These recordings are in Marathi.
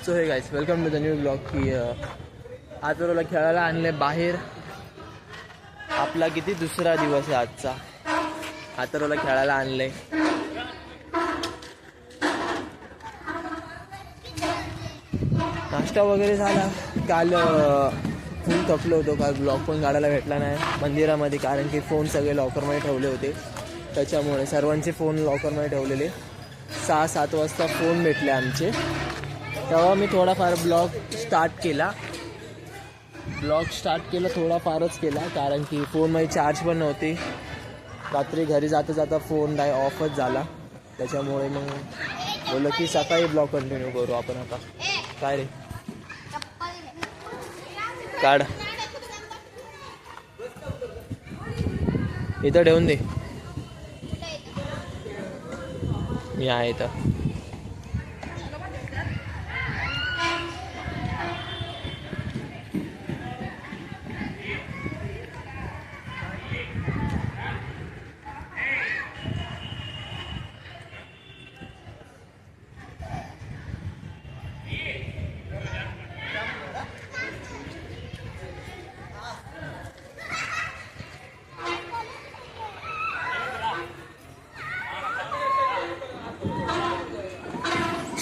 So hey guys, welcome to the new blog. की आतरोला खेळायला आणले बाहेर. आपला किती दुसरा दिवस आहे आजचा. आतरोला खेळायला आणले. नाश्ता वगैरे झाला. काल फुल थकलो होतो. काल ब्लॉग पण काढायला भेटला नाही मंदिरामध्ये, कारण की फोन सगळे लॉकरमध्ये ठेवले होते. त्याच्यामुळे सर्वांचे फोन लॉकरमध्ये ठेवलेले. 6-7 वाजता फोन भेटले आमचे. तेव्हा मी थोडाफार ब्लॉग स्टार्ट केला. थोडाफारच केला, कारण की फोनमध्ये चार्ज पण नव्हती. रात्री घरी जाता जाता फोन ऑफच झाला. त्याच्यामुळे मग बोललो की सकाळी ब्लॉग कंटिन्यू करू आपण. आता काय रे काढ इथं ठेवून दे. मी आहे इथं.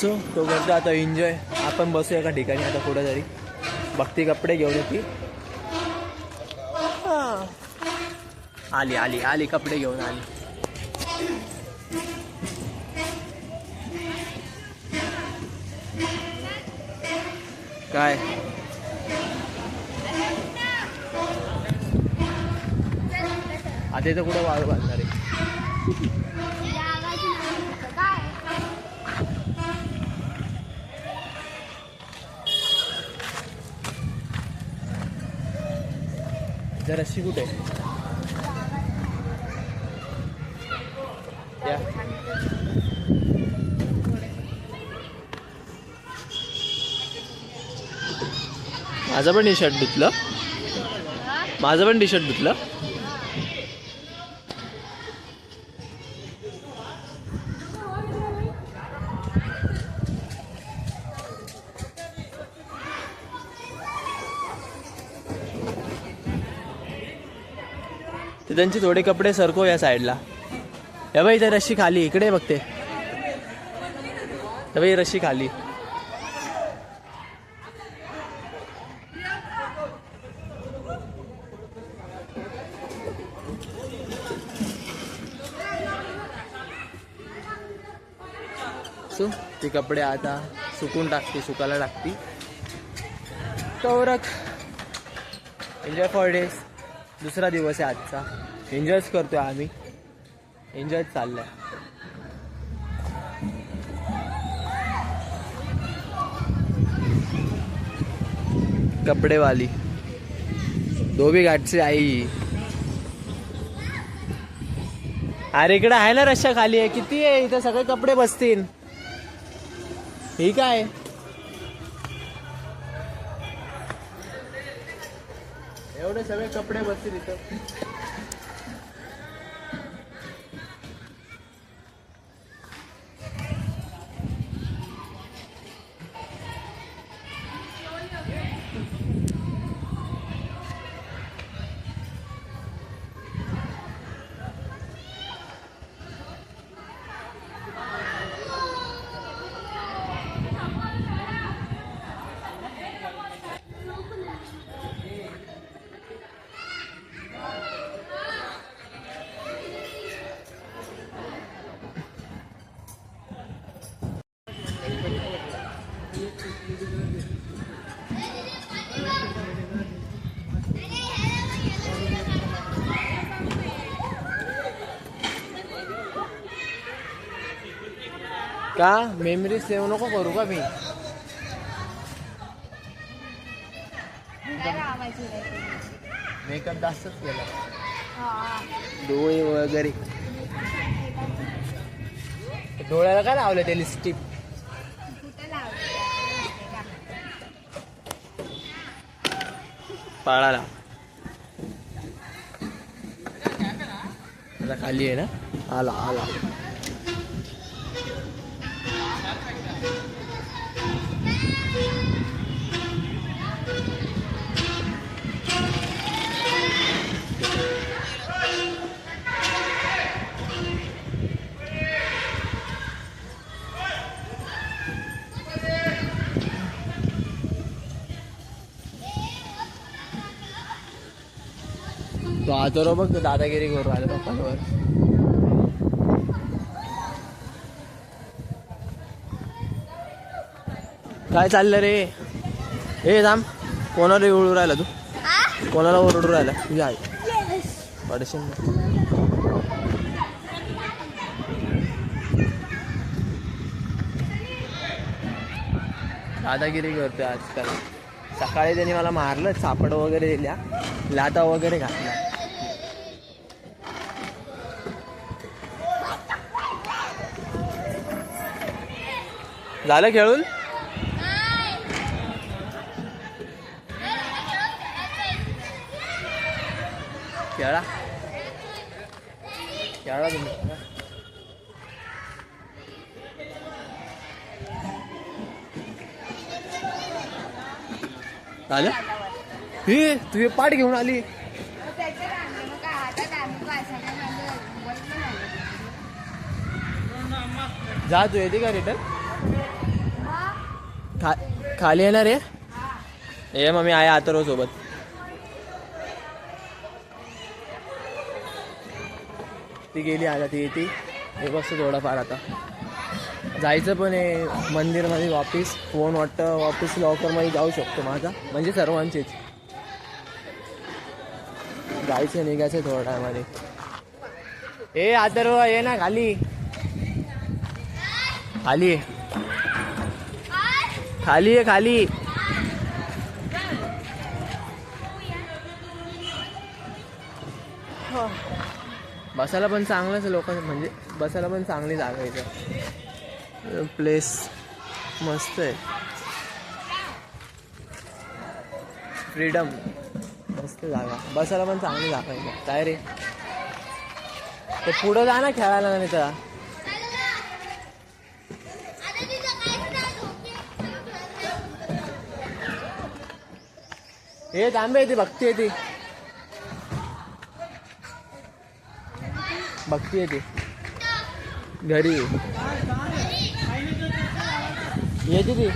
सो तो करतो आता एन्जॉय. आपण बसू एका ठिकाणी आता कुठं तरी. भक्ती कपडे घेऊन येते. आली कपडे घेऊन आली. काय आता इथं कुठं वाळू घालणार आहे. रस्सी कुठे या माझं पण टी शर्ट धुतलं. ते त्यांचे थोडे कपडे सरको या साईडला. हे बाई, इथे रस्सी खाली. इकडे बघते. हे बाई, रस्सी खाली. सो ते कपडे आता सुकायला टाकते. तोरक एन्जॉय फॉर डेज. दुसरा दिवस आहे आजचा. एन्जॉयच करतोय आम्ही. एन्जॉय चाललाय. कपडेवाली धोबी घाटची आई. अरे इकडे आहे ना रश्या खाली आहे. किती आहे इथं, सगळे कपडे बसतील. ठीक आहे. एवढे सगळे कपडे बसतील इथं. का मेमरी सेव्ह नको करू का मी. मेकअप जास्तच केला. डोळे वगैरे. डोळ्याला काय लावलं ते लिपस्टिक. पाळाला आता खाली आहे ना. आला आता बघ दादागिरी करू राहिला पप्पांवर. काय चाललं रे? हे थांब, कोणाला ओरडू राहिला तू? कोणाला ओरडू राहिला? तुझ्या आई पडशील. दादागिरी करतोय आजकाल. सकाळी त्यांनी मला मारलं, सापड वगैरे दिल्या, लाता वगैरे घातला. झालं खेळून? खेळा खेळा तुम्ही. झालं? हे तुझे पाठ घेऊन आली. जा, तू येते का रिटर्न? खाली येणार आहे? ये मग मी आहे आता सोबत. ती गेली, आता ती येते. हे बसतो थोडाफार. आता जायचं पण आहे मंदिरमध्ये वापिस. फोन वाटतं वापिस लॉकरमध्ये जाऊ शकतो माझा, म्हणजे सर्वांचेच. जायचं निघायचं थोड्या टायमाने. ए आता ये ना खाली. खाली खाली आहे खाली. बसायला पण चांगलंच लोकांचं, म्हणजे बसायला पण चांगली जागा इथं. प्लेस मस्त आहे. फ्रीडम, मस्त जागा. बसायला पण चांगली जागा आहे. काय रे, ते पुढं जा ना खेळायला. नाही तर हे तांबे ती भक्ती येते, भक्ती येते घरी येते ती.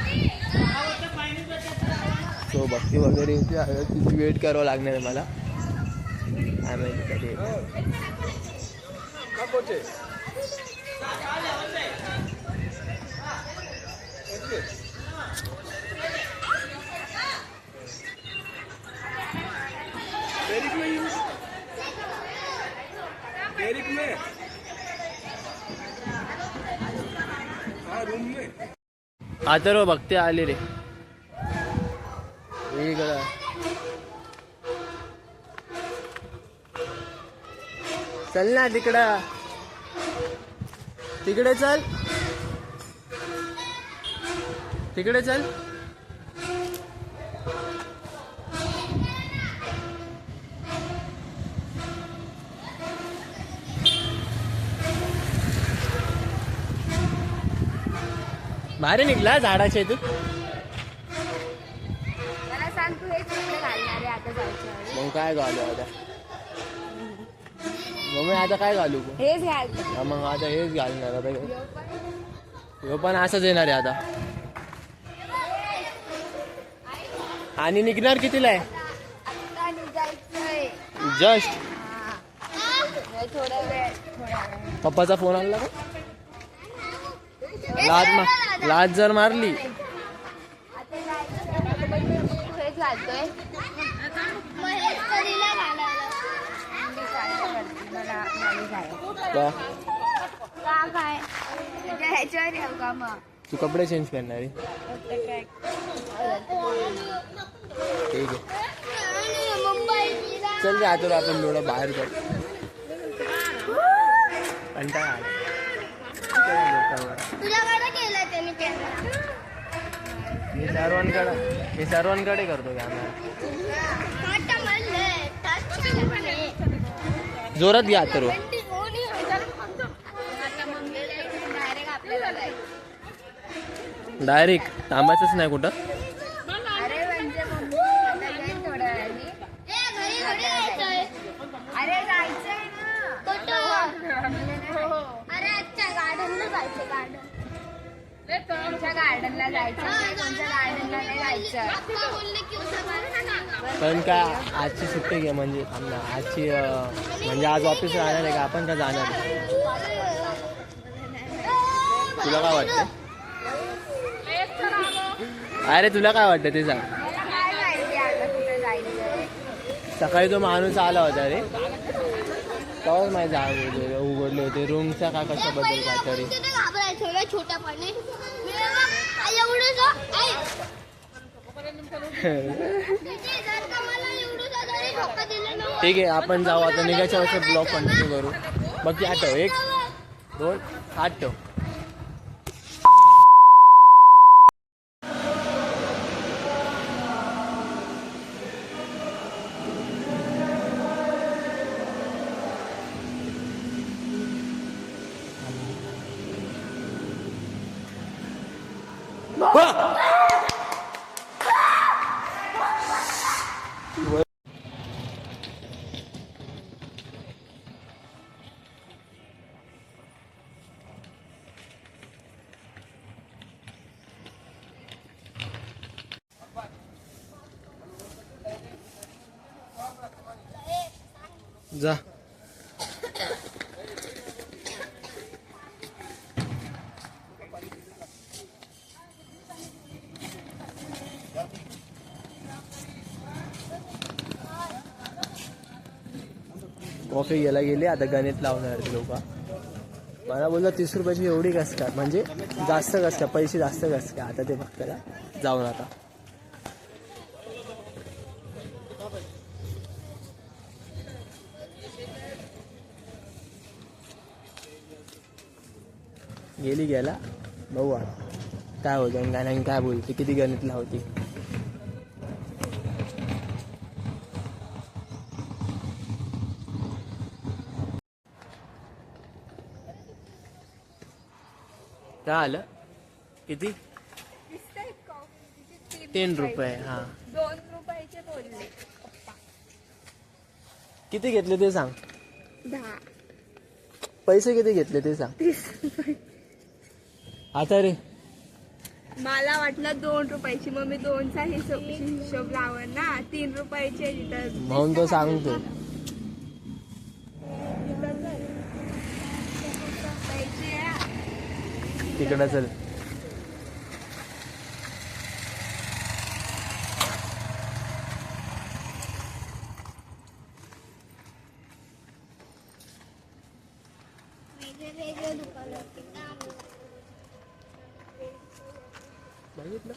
सो भक्ती वगैरे होती. तिची वेट करावं लागणार मला. कधी आता भक्ती आली रे. चल ना तिकडं, तिकडे चल, तिकडे चल. भारी निघला झाडाच्या इथून. मला सांग तू हेच कपडे घालणार आहे आता जायच्या. मग काय घालू आता? मग मी आता काय घालू? हेच घाल. मग आता हेच घालणार. आता ह्यो पण असंच येणार आहे आता. आणि निघणार कितीला आहे? आता निघायचंय जस्ट. थोडा वेळ. पप्पाचा फोन आला का? लाज जर मारली. आता जायचं. तू हेच घालतोय. काय ह्याच्यावर येऊ का मग? तू कपडे चेंज करणार आहे? ठीक आहे, चल रे. आता आपण थोडं बाहेर जाऊ. कंटाळा आला. तुझ्याकडे केलं त्यांनी केलं. मी सर्वांकडे करतो कॅमेरा. जोरात घ्या तर. डायरेक्ट थांबायचंच नाही कुठं. अरे म्हणजे थोड्या वेळाने. अरे जायचंय ना. अरे अच्छा गार्डनला जायचं. गार्डन कोणत्या गार्डनला जायचं कोणत्या गार्डनला नाही जायचं. पण काय आजची सुट्टी घे म्हणजे थांब ना आजची म्हणजे आज ऑफिस राहणार आहे का आपण का जाणार आहे? तुला काय वाटतं? अरे तुला काय वाटतं ते सांग. मला काय माहिती आता कुठे जायचं. सकाळी तो माणूस आला होता रे तेव्हाच माहिती जाग उघडले होते रूमच्या का कशाबद्दल काय तरी. छोट्या पाणी ठीक आहे आपण जाऊ आता निघायच्या वेळेस ब्लॉग कंटिन्यू करू. बाकी आठव 1 2 आठव. जा कॉफी घ्यायला गेली आता गणित लावणार ते लोक. मला बोललं 30 रुपयाची एवढी कस काय म्हणजे जास्त कस काय पैसे जास्त कस काय. आता ते फक्त जाऊन आता गेली गेला बघू आता काय होतं गाण्याने काय बोलते किती गणित लावते. काय आलं किती 3 रुपये. हा 2 रुपयाचे बोलले. किती घेतले ते सांग. 10 पैसे किती घेतले ते सांग. 30 रुपये. आता रे मला वाटलं 2 रुपयाची मग मी 2चा हिशोब लावण ना. 3 रुपयाचे तिथं म्हणून तो सांगतो तिकडं चल. बघितलं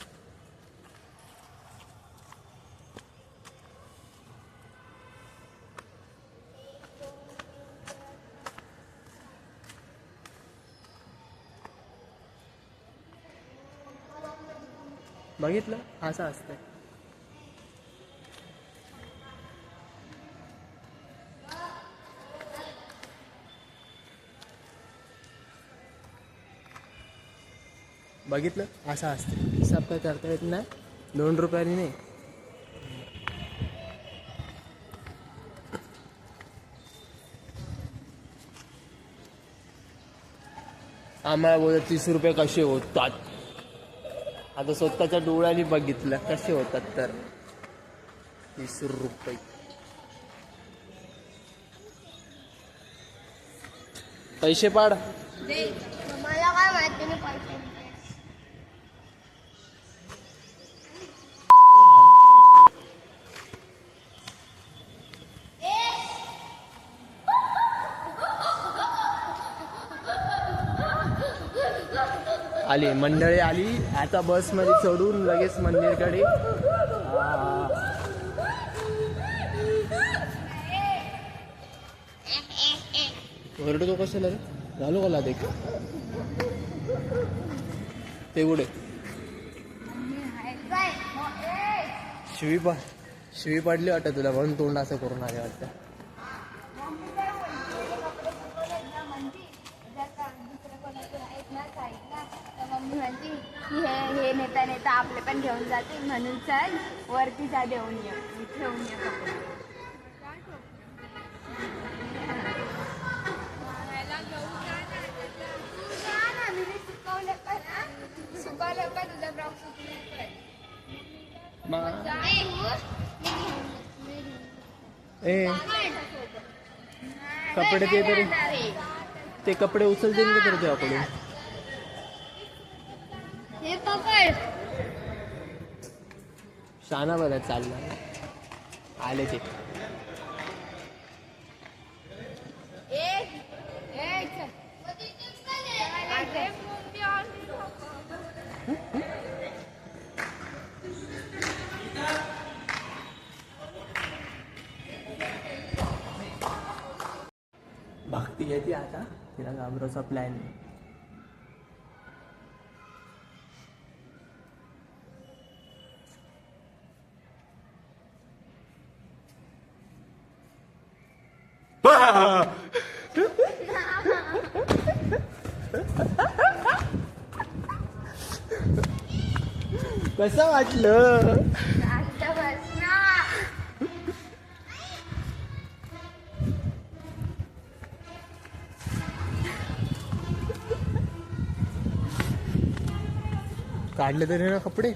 बघितलं असं असतंय. बघितलं असं असते. हिसाब काय करता येत नाही. 2 रुपयांनी नाही. आम्हाला बोलत 30 रुपये कसे होतात. आता स्वतःच्या डोळ्यांनी बघितलं कसे होतात तर 30 रुपये. पैसे पाड. मला काय माहिती नाही पैसे. आली मंडळी आली आता बसमध्ये चढून लगेच मंदिरकडे. ओरडतो कशाला रे. झालो का लाद ते कुठे शिवी पडली वाटतं तुला म्हणून तोंड असं करून आले वाटतं. मम्मी म्हणती की हे नेता नेता आपले पण घेऊन जाते म्हणून चल वरती जा देऊन ये ठेवून ये कपडे. शिकवलं ए कपडे ते तरी ते कपडे उचलतील का तरी तुझ्याकडून? हे पकड. शाना बरं चालला आले ते. भक्ती येते आता, तिला घाबराचा प्लॅन आहे. कसं वाटलं? काढले तरी ना कपडे.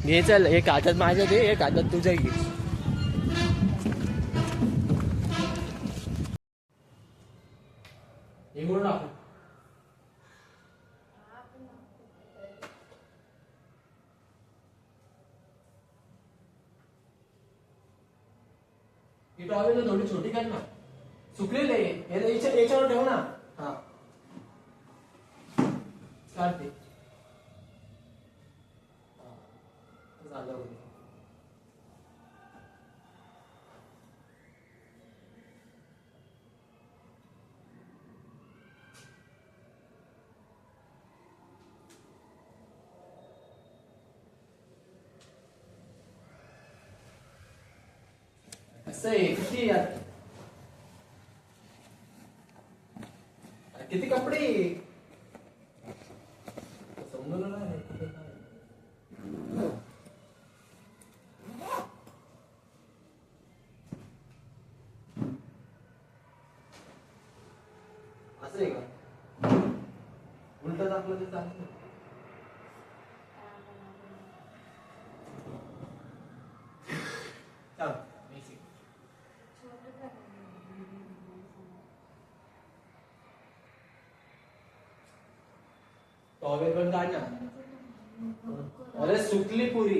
घे चल, एक हातात माझ्या दे, एक हातात तुझ्या घे. टॉवेल थोडी छोटी कर ना, सुकलेले याच्यावर ठेव ना. हा काढते. झालं असं आहे. किती यार, किती कपडे समजलं नाही. असं आहे का? उलट दाखवलं तर चालतं. टॉवेल पण काढ ना. अरे सुकली पुरी.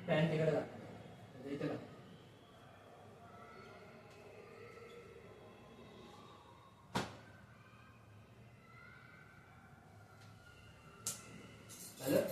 पॅन्ट तिकडे का इथे का? झालं?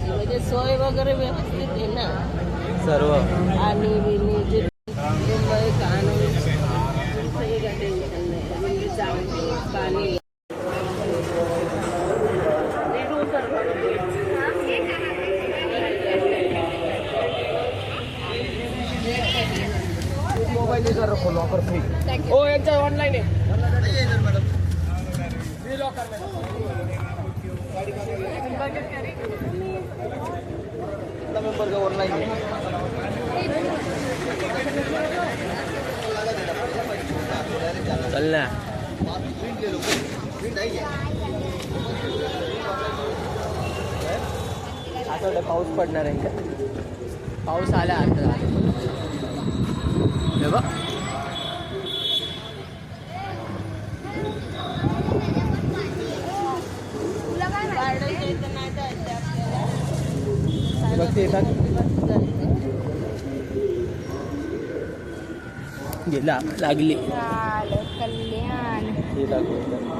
म्हणजे सोय वगैरे व्यवस्थित आहे ना सर्व. आणि मुंबई कान काही टेन्शन नाही. चांगली पाणी मोबाईल लॉकर फ्री हो यांचा ऑनलाईन आहे मेंबर का ऑनलाईन चल ना आता पाऊस पडणार आहे का पाऊस आला आता हे बघ तुला काय माहिती? बघ ते येतात गेला लागली झालं कल्याण. हे दाखवतं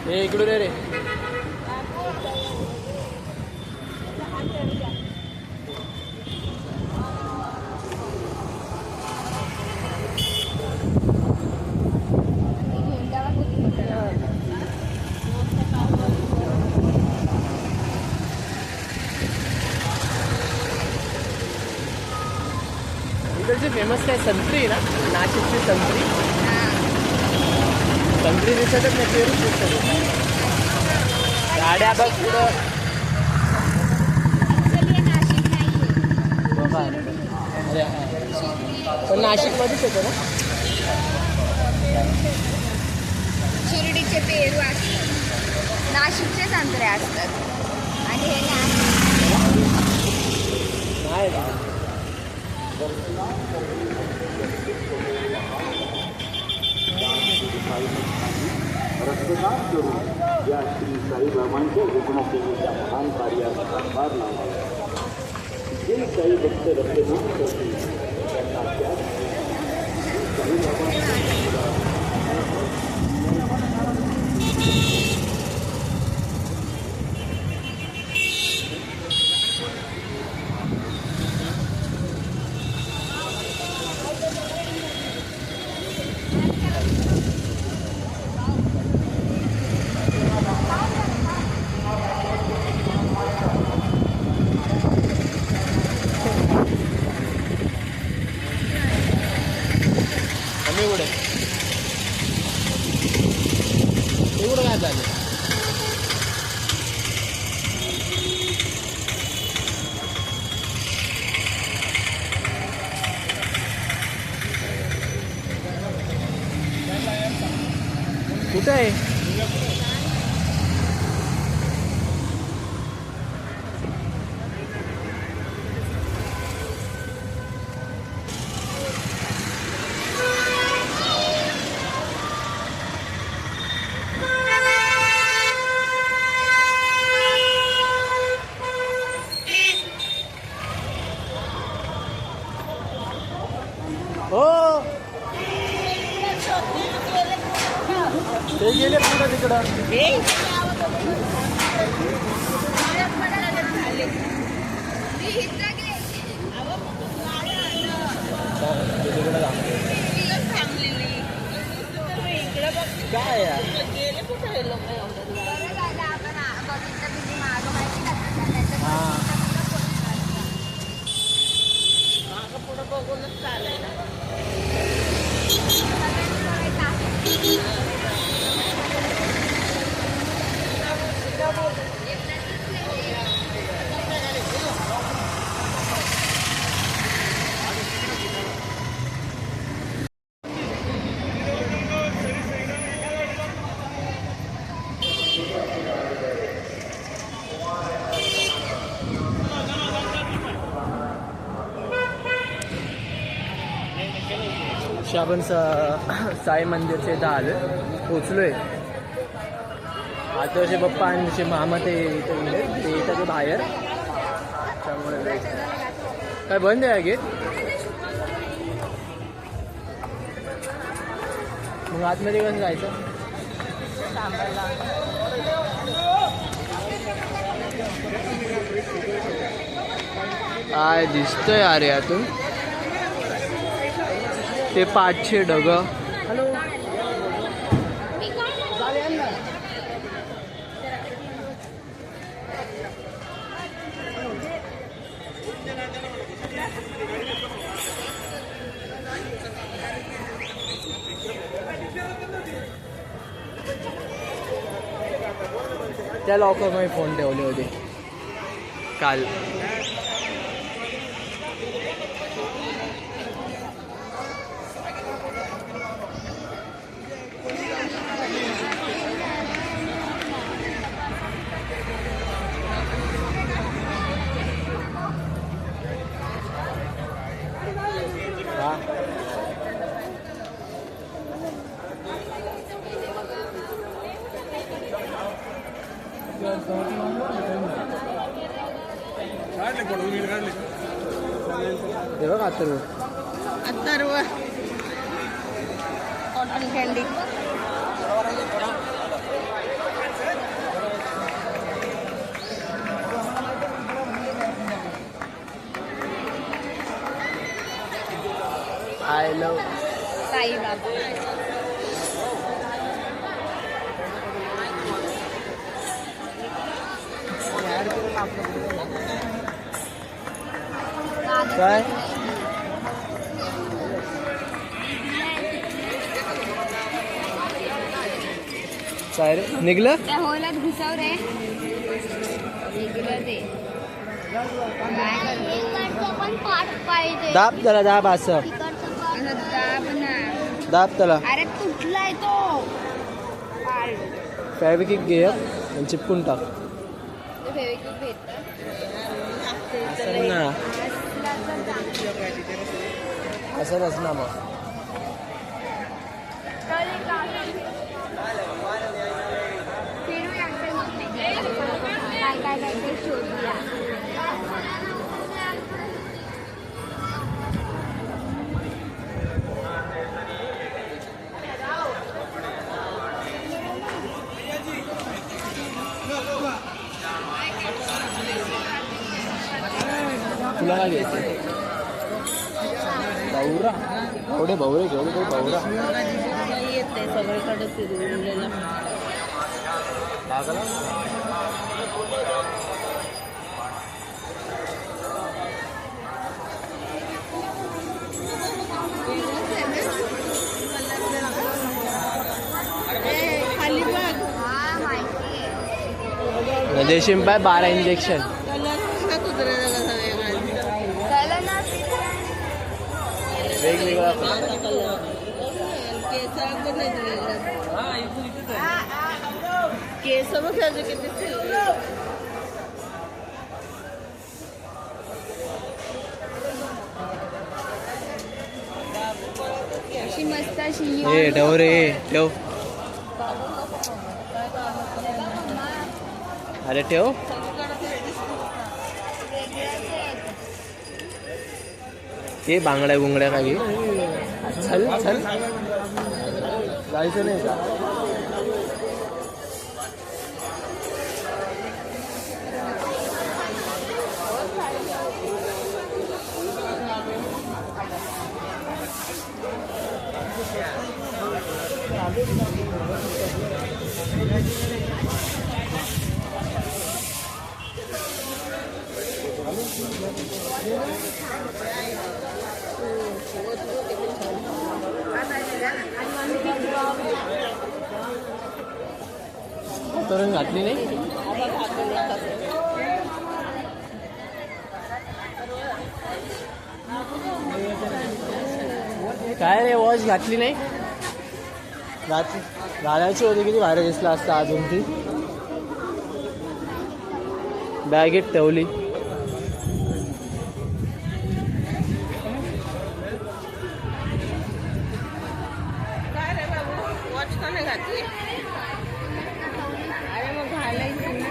हे इकडून रे इकडची फेमस काय संत्री ना नाशिकची संत्री संत्री दिसतच नाही पेरूच दिसत गाड्या बघ पुढं बघा. अरे हा. पण नाशिकमध्येच येतं ना शिर्डीचे पेरू असतात नाशिकचे संत्रे असतात आणि हे नाही का? रक्तदान करून या श्री साईबाबांच्या रुग्णसेवेच्या महान कार्याला हातभार लावा. जे काही भक्त रक्तदान करतील त्यांना त्याच एवढं काय झालं कुठं आहे हो ते गेले पुढं तिकडं काय यार गेले कुठे हे लोक हां मागं पुढं बघूनच चालायला आपण साई मंदिरच्या इथं आलो पोचलोय आता पप्पा आणि मामा ते इथं गेले ते येतात ते बाहेर त्यामुळे काय बंद आहे गेट मग आतमध्ये कसं जायचं? काय दिसतंय अरे यातून ते 500 ढग. त्या लॉकरमध्ये फोन ठेवले होते काल. हे बघ Atharva. Cotton candy. I love Sai Baba. काय काय रे निघलं? त्या होलात घुसव रे. निघलं ते. पण पाठ पाहिजे. दाब त्याला, दाब असं असं दाब ना. दाब त्याला. अरे तुटलाय तो. फॅब्रिक घे आणि चिपकून टाक. फेविक्विक भेटतं. असं ना, असं ना मग. काय काय काय शोधूया. तुला काय घ्यायचं? भाऊरा थोडे भाऊरे घेऊ दे. भाऊरा येते सगळीकडे फिरवलेला. लागला खाली बघ. हा माहिती आहे. देशीम पाय 12 इंजेक्शन. कलर कुत्र्याचा कसा वेगळा. कळलं ना. वेगवेगळा केस पण नाही केस बघ त्याचे किती. अशी मस्त अशी हे ठेव रे ठेव. अरे ठेव. हे बांगड्या बुंगड्या काही चल चल जायचं नाही का? तोरण घातली नाही. काय रे वॉच घातली नाही? घालायची होती. किती भारी दिसला असता अजून ती. बॅगेत ठेवली. काय रे बाबू वॉच का नाही घातली? अरे मग घालायची ना.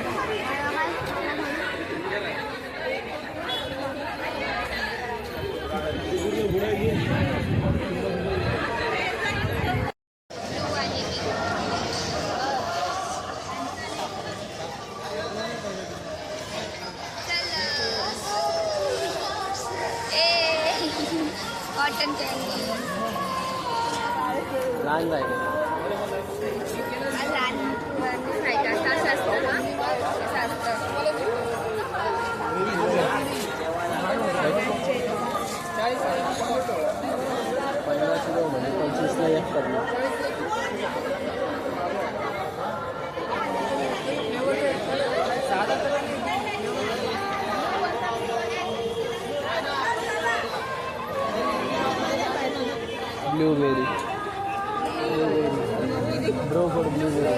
कॉटन कॅन्डी लहान बाय लहान मुलांनी खायचं असं असतं ना असं असतं. पन्नास रुपये म्हणजे 25ला एक पडलं. Blueberry bro for blueberry.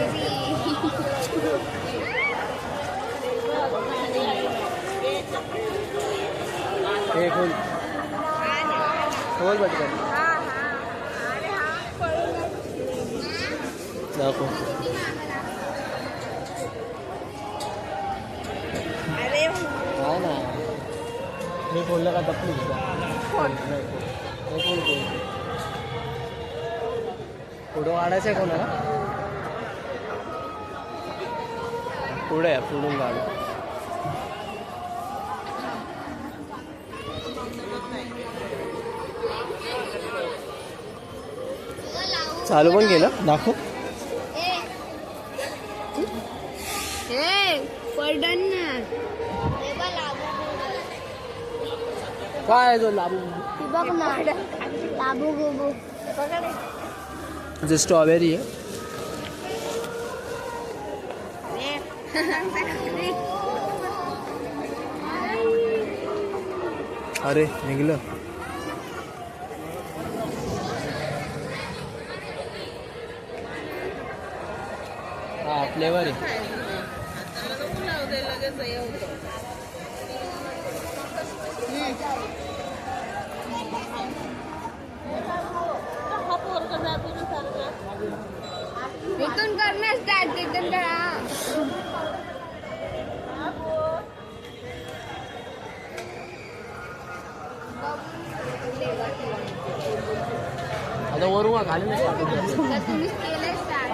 हे खोल खोल पटकन दाखव. हा ना मी खोललं का तपली नाही हे खोल खोल. फोटो काढायचा आहे कोणाला पुढे पुढून काढू. चालू पण केलं दाखव. पडन काय आहे तो लाबू बघ ना लाबू गुबू जे स्ट्रॉबेरी आहे. अरे निघलं. हा फ्लेवर आहे. इथून करणार स्टार्ट तिथून करा. आता वरून का खाली नाही टाकत. तुम्हीच केलंय स्टार्ट.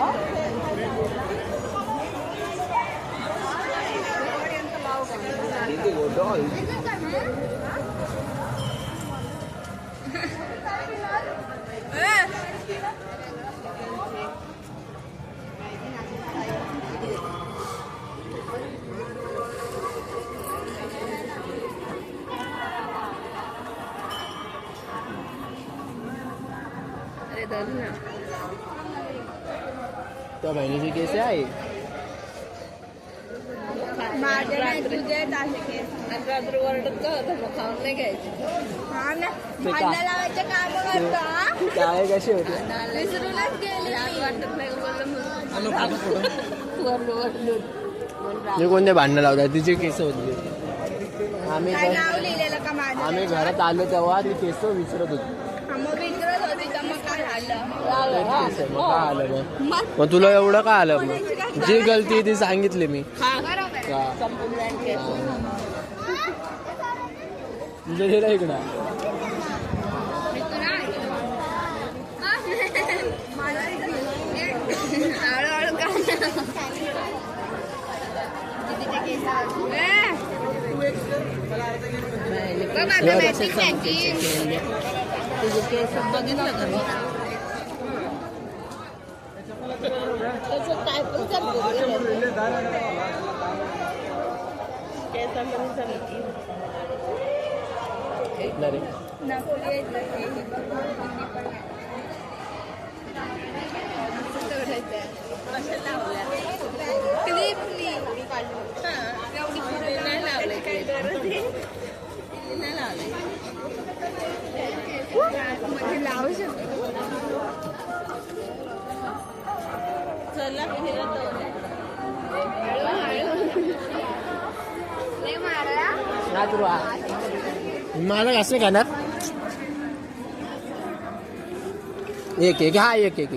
त्या बहिणीचे केस आहे. माझ्या नाही तुझे रात्री ओरडत का होतं मग खाऊन नाही घ्यायचं. हा ना भांडण लावायचे काम करतो. काय कसे होते विसरूनच गेले. वाटत नाही मी कोणते भांडणं लावतात तिचे केस होते. आम्ही नाव लिहिलेलं का माझं. आम्ही घरात आलो तेव्हा ती केस विसरत होती. मग विसरत होती तर मग काय झालं. केस आहे, मग काय आलं मग तुला एवढं काय आलं मग जी गलती ती सांगितली मी. बरोबर. का? तुझं गेलं इकडं. हळूहळू का तुझे केस बघितलं का मी त्याचं काय पण करते केसांमध्ये चालते. लावू शकतो. चला फिरत मला कसं खाणार. एक एक हा एक एक.